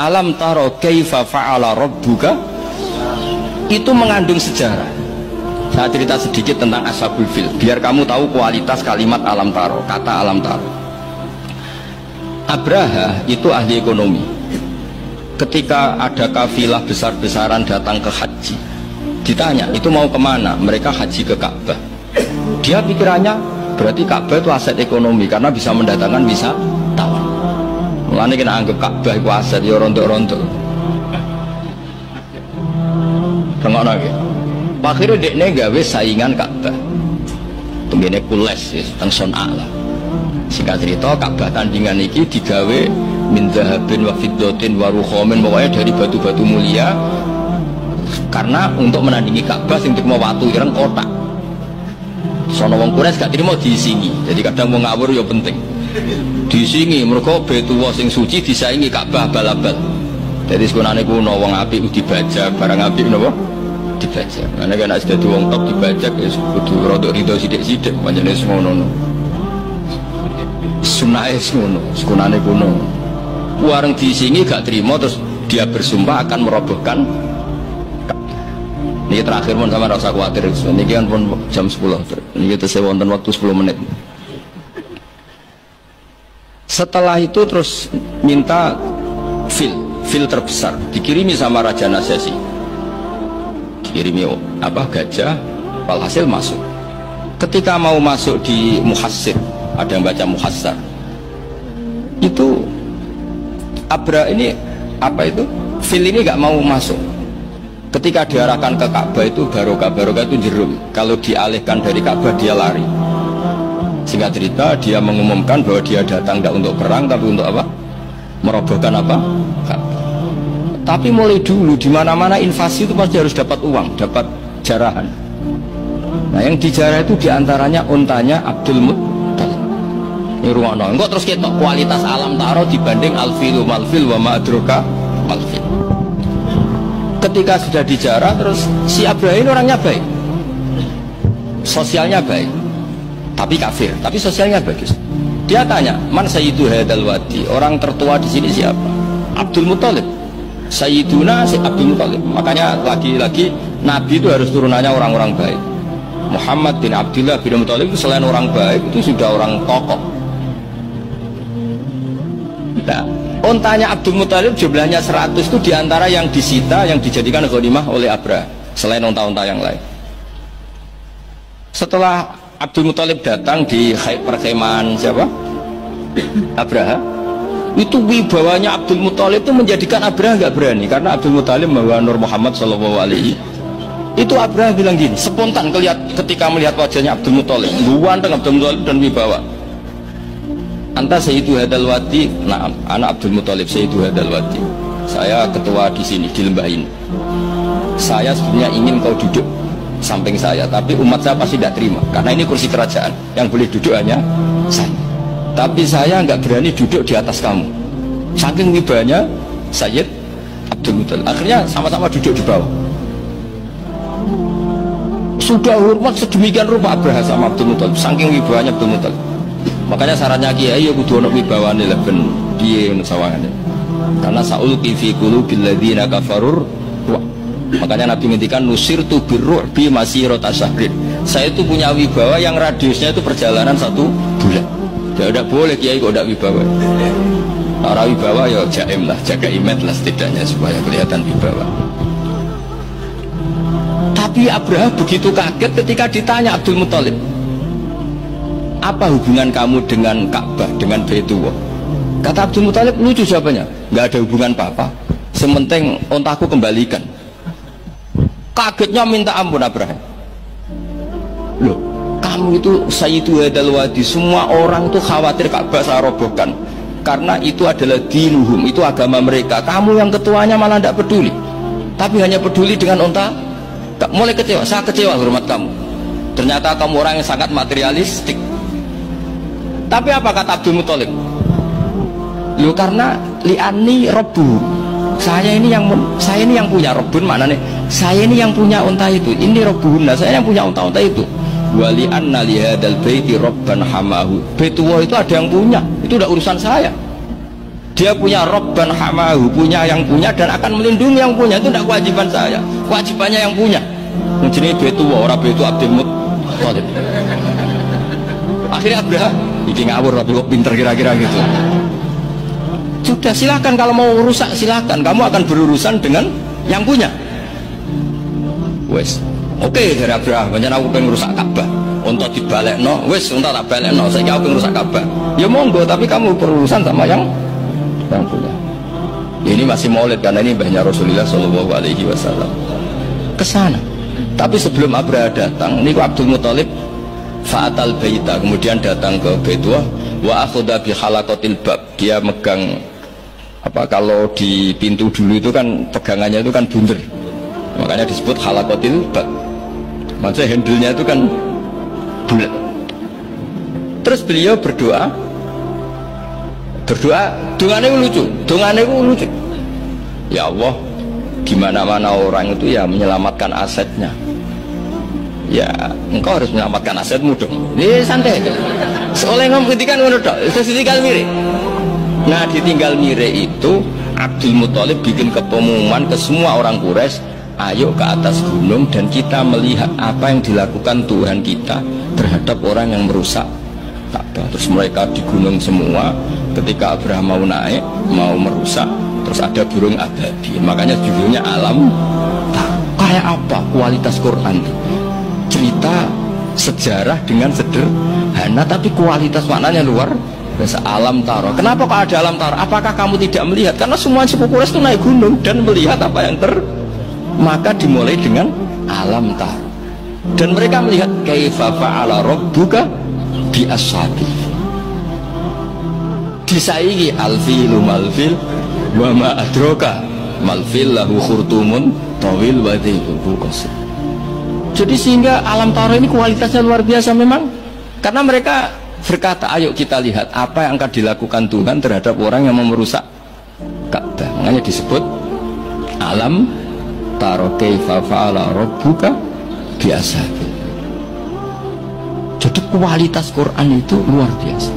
Alam taro kaifa fa'ala rabbuka itu mengandung sejarah. Saya cerita sedikit tentang Ashabul Fil biar kamu tahu kualitas kalimat alam taro, kata alam taro. Abraha itu ahli ekonomi. Ketika ada kafilah besar-besaran datang ke haji, ditanya itu mau kemana, mereka haji ke Ka'bah. Dia pikirannya berarti Ka'bah itu aset ekonomi karena bisa mendatangkan wisatawan. Mulanya kita anggap Ka'bah itu aset ya rontok-rontok. Tengok lagi. Akhirnya dekne gawe saingan Ka'bah. Tenggene kules ya, teng Son'a lah. Singkat cerita Ka'bah tandingan iki digawe min zahabin wa fiddatin wa rukhamin, pokoknya dari batu-batu mulia karena untuk menandingi Ka'bah sing terima watu ireng kotak. Sono wong Quraisy gak terima diisingi. Jadi kadang mau ngawur ya penting. Diisingi mergo Baitullah sing suci disaingi Ka'bah bal-bal. Jadi sekunane kuno wong apik dibajak, barang apik napa? Dibajak. Karena kan nek dadi wong top dibajak ya kudu rada rido sithik-sithik pancene semono. Sunahe ngono, sekunane kuno. Wareng diisingi gak terima terus dia bersumpah akan merobohkan. Ini terakhir pun sama rasa khawatir. Ini kan pun jam 10. Ini kita wonten waktu 10 menit. Setelah itu terus minta fil terbesar dikirimi sama Raja Najasyi. Dikirimi apa gajah, walhasil masuk. Ketika mau masuk di Muhassir, ada yang baca Muhassar. Itu Abra ini apa itu? Fil ini gak mau masuk. Ketika diarahkan ke Ka'bah itu barokah itu jerum. Kalau dialihkan dari Ka'bah dia lari. Singkat cerita dia mengumumkan bahwa dia datang tidak untuk perang tapi untuk apa? Merobohkan apa? Ka'bah. Tapi mulai dulu di mana-mana invasi itu pasti harus dapat uang, dapat jarahan. Nah yang dijarah itu diantaranya untanya Abdul Muttalib. Ini ruangno. Enggak terus ketok kualitas alam taro dibanding alfilu malfil wa ma'adroka malfil. Ketika sudah dijarah terus si Abraham ini orangnya baik, sosialnya baik, tapi kafir, tapi sosialnya bagus. Dia tanya, man sayyidu hadal wadi, orang tertua di sini siapa? Abdul Muttalib. Sayyiduna si Abdul Muttalib. Makanya lagi-lagi Nabi itu harus turunannya orang-orang baik. Muhammad bin Abdullah bin Muttalib itu selain orang baik itu sudah orang tokoh. Nah, ontanya Abdul Muttalib jumlahnya 100 itu diantara yang disita, yang dijadikan ghanimah oleh Abraha selain onta-onta yang lain. Setelah Abdul Muttalib datang di perkemahan siapa? Abraha. Itu wibawanya Abdul Muttalib itu menjadikan Abraha nggak berani karena Abdul Muttalib membawa Nur Muhammad SAW. Itu Abraha bilang gini, spontan ketika melihat wajahnya Abdul Muttalib, ganteng Abdul Muttalib dan wibawa. Anta Sayyidu Hadal Wadi, nah, anak Abdul Muttalib Sayyidu Hadal Wadi. Saya ketua di sini di lembah ini. Saya sebenarnya ingin kau duduk samping saya, tapi umat saya pasti tidak terima karena ini kursi kerajaan, yang boleh duduk hanya saya. Tapi saya nggak berani duduk di atas kamu. Saking wibanya Sayyid Abdul Muttalib. Akhirnya sama-sama duduk di bawah. Sudah hormat sedemikian rupa Abraha sama Abdul Muttalib, saking wibanya Abdul Muttalib. Makanya sarannya kiai ya kudu ono wibawane lha ben piye sawangane. Karena saulqi fi qulubil ladzina kafarur. Makanya Nabi ngendikan nusirtu birru'bi masirata syahrin. Saya itu punya wibawa yang radiusnya itu perjalanan 1 bulan. Ya udah boleh kiai kok ndak wibawa. Ora wibawa ya jaim lah, jaga image lah setidaknya supaya kelihatan wibawa. Tapi Abraha begitu kaget ketika ditanya Abdul Muttalib, apa hubungan kamu dengan Ka'bah, dengan Baitullah? Kata Abdul Muttalib, lucu jawabannya, nggak ada hubungan apa-apa, sementing ontaku kembalikan. Kagetnya minta ampun Abraham. Loh, kamu itu Sayyidu Hadal Wadi, semua orang itu khawatir Ka'bah saya robohkan karena itu adalah dinuhum, itu agama mereka. Kamu yang ketuanya malah tidak peduli, tapi hanya peduli dengan onta. Mulai kecewa, saya kecewa hormat kamu. Ternyata kamu orang yang sangat materialistik. Tapi apa kata Abdul Muttalib? Loh karena li'ani robbu, saya ini yang punya robbun, maknanya saya ini yang punya unta itu, ini robbuhunna, saya yang punya unta-unta itu. Wali anna lihadal baiti robban hamahu, Baitullah itu ada yang punya, itu udah urusan saya. Dia punya Robban hamahu, punya yang punya dan akan melindungi yang punya. Itu tidak kewajiban saya, kewajibannya yang punya. Jadi betu orang betu Abdul Muttalib. Akhirnya Abraham, ini ngawur tapi kok pinter kira-kira gitu. Sudah silakan, kalau mau rusak silakan, kamu akan berurusan dengan yang punya. Wes, oke dari Abraham, banyak aku pengen rusak Ka'bah. Untuk dibalik no, wes untuk tak balik no, saya pengen rusak Ka'bah. Ya monggo, tapi kamu berurusan sama yang punya. Ini masih maulid karena ini mbahnya Rasulullah Shallallahu Alaihi Wasallam kesana. Tapi sebelum Abraham datang, ini Abdul Muttalib fa'atal baita, kemudian datang ke Baitullah wa akhudha bi halaqatil bab. Dia megang apa, kalau di pintu dulu itu kan pegangannya itu kan bunder, makanya disebut halaqatil bab. Maksudnya handle-nya itu kan bulat. Terus beliau berdoa, dongane lucu. Ya Allah, gimana-mana orang itu ya menyelamatkan asetnya. Ya, engkau harus menyelamatkan asetmu dong. Ini santai aja. Soalnya ngomong ketika ngono tok, terus ditinggal mirip. Nah, ditinggal mirip itu Abdul Muttalib bikin pengumuman ke semua orang Quraisy, ayo ke atas gunung dan kita melihat apa yang dilakukan Tuhan kita terhadap orang yang merusak Ka'bah. Terus mereka di gunung semua. Ketika Abraham mau naik, mau merusak, terus ada burung ababil. Makanya judulnya Alam. Kayak apa kualitas Quran itu? Cerita sejarah dengan sederhana tapi kualitas maknanya luar biasa. Alam taro. Kenapa kok ada alam taro? Apakah kamu tidak melihat? Karena semua suku Quraisy itu naik gunung dan melihat apa yang maka dimulai dengan alam taro. Dan mereka melihat kaifa fa'ala rabbuka bi ashabi. Disaiki alfilu malfil wa ma adraka malfil lahu khurtumun tawil wa dhibuhu qasir. Jadi sehingga alam taro ini kualitasnya luar biasa memang, karena mereka berkata ayo kita lihat apa yang akan dilakukan Tuhan terhadap orang yang merusak Ka'bah. Makanya disebut alam taro kaifa fa'ala rabbuka biasa. Jadi kualitas Quran itu luar biasa.